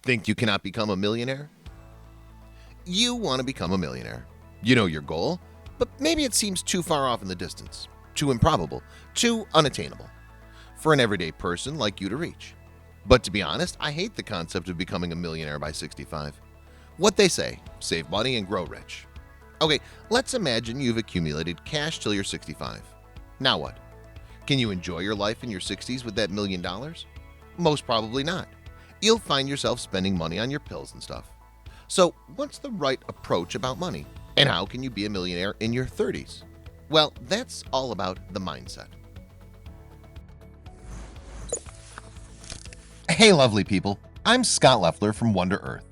Think you cannot become a millionaire? You want to become a millionaire. You know your goal, but maybe it seems too far off in the distance, too improbable, too unattainable for an everyday person like you to reach. But to be honest, I hate the concept of becoming a millionaire by 65. What they say, save money and grow rich. Okay, let's imagine you've accumulated cash till you're 65. Now what? Can you enjoy your life in your 60s with that $1 million? Most probably not. You'll find yourself spending money on your pills and stuff. So what's the right approach about money? And how can you be a millionaire in your 30s? Well, that's all about the mindset. Hey lovely people, I'm Scott Leffler from Wonder Earth.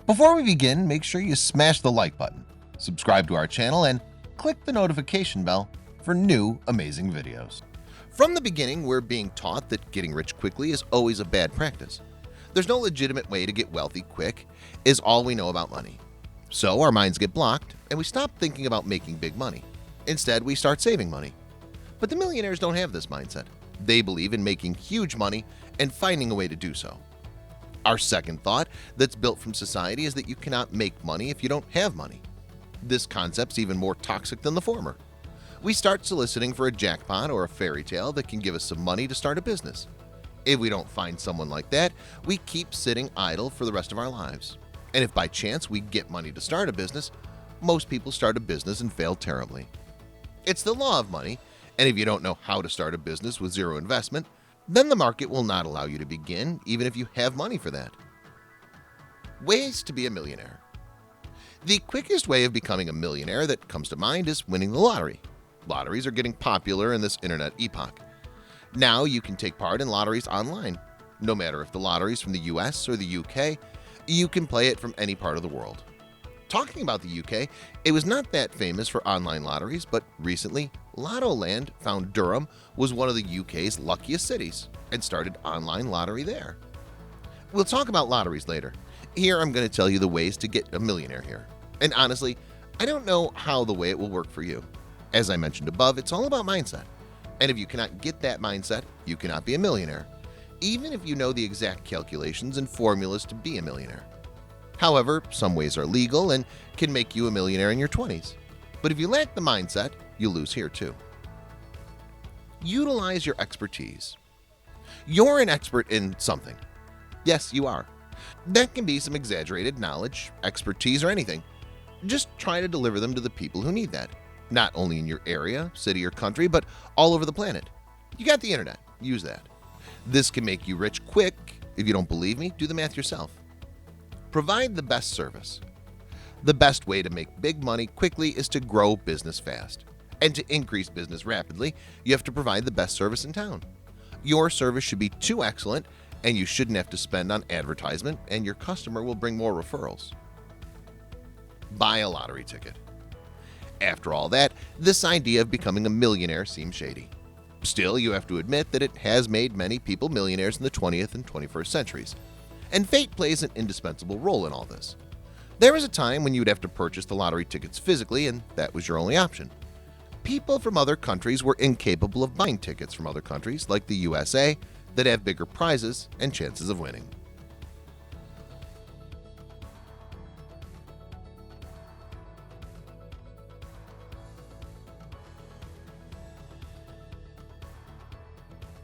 Before we begin, make sure you smash the like button, subscribe to our channel, and click the notification bell for new amazing videos. From the beginning, we're being taught that getting rich quickly is always a bad practice. There's no legitimate way to get wealthy quick is all we know about money. So our minds get blocked and we stop thinking about making big money. Instead, we start saving money. But the millionaires don't have this mindset. They believe in making huge money and finding a way to do so. Our second thought that's built from society is that you cannot make money if you don't have money. This concept's even more toxic than the former. We start soliciting for a jackpot or a fairy tale that can give us some money to start a business. If we don't find someone like that, we keep sitting idle for the rest of our lives. And if by chance we get money to start a business, most people start a business and fail terribly. It's the law of money, and if you don't know how to start a business with zero investment, then the market will not allow you to begin even if you have money for that. Ways to be a millionaire. The quickest way of becoming a millionaire that comes to mind is winning the lottery. Lotteries are getting popular in this internet epoch. Now you can take part in lotteries online. No matter if the lottery's from the US or the UK, you can play it from any part of the world. Talking about the UK, it was not that famous for online lotteries, but recently Lottoland found Durham was one of the UK's luckiest cities and started online lottery there. We'll talk about lotteries later. Here I'm going to tell you the ways to get a millionaire here. And honestly, I don't know how the way it will work for you. As I mentioned above, it's all about mindset. And if you cannot get that mindset, you cannot be a millionaire, even if you know the exact calculations and formulas to be a millionaire. However, some ways are legal and can make you a millionaire in your 20s. But if you lack the mindset, you lose here too. Utilize your expertise. You're an expert in something. Yes, you are. That can be some exaggerated knowledge, expertise, or anything. Just try to deliver them to the people who need that. Not only in your area, city, or country, but all over the planet. You got the internet. Use that. This can make you rich quick. If you don't believe me, do the math yourself. Provide the best service. The best way to make big money quickly is to grow business fast. And to increase business rapidly, you have to provide the best service in town. Your service should be too excellent, and you shouldn't have to spend on advertisement, and your customer will bring more referrals. Buy a lottery ticket. After all that, this idea of becoming a millionaire seems shady. Still, you have to admit that it has made many people millionaires in the 20th and 21st centuries. And fate plays an indispensable role in all this. There was a time when you would have to purchase the lottery tickets physically, and that was your only option. People from other countries were incapable of buying tickets from other countries like the USA that have bigger prizes and chances of winning.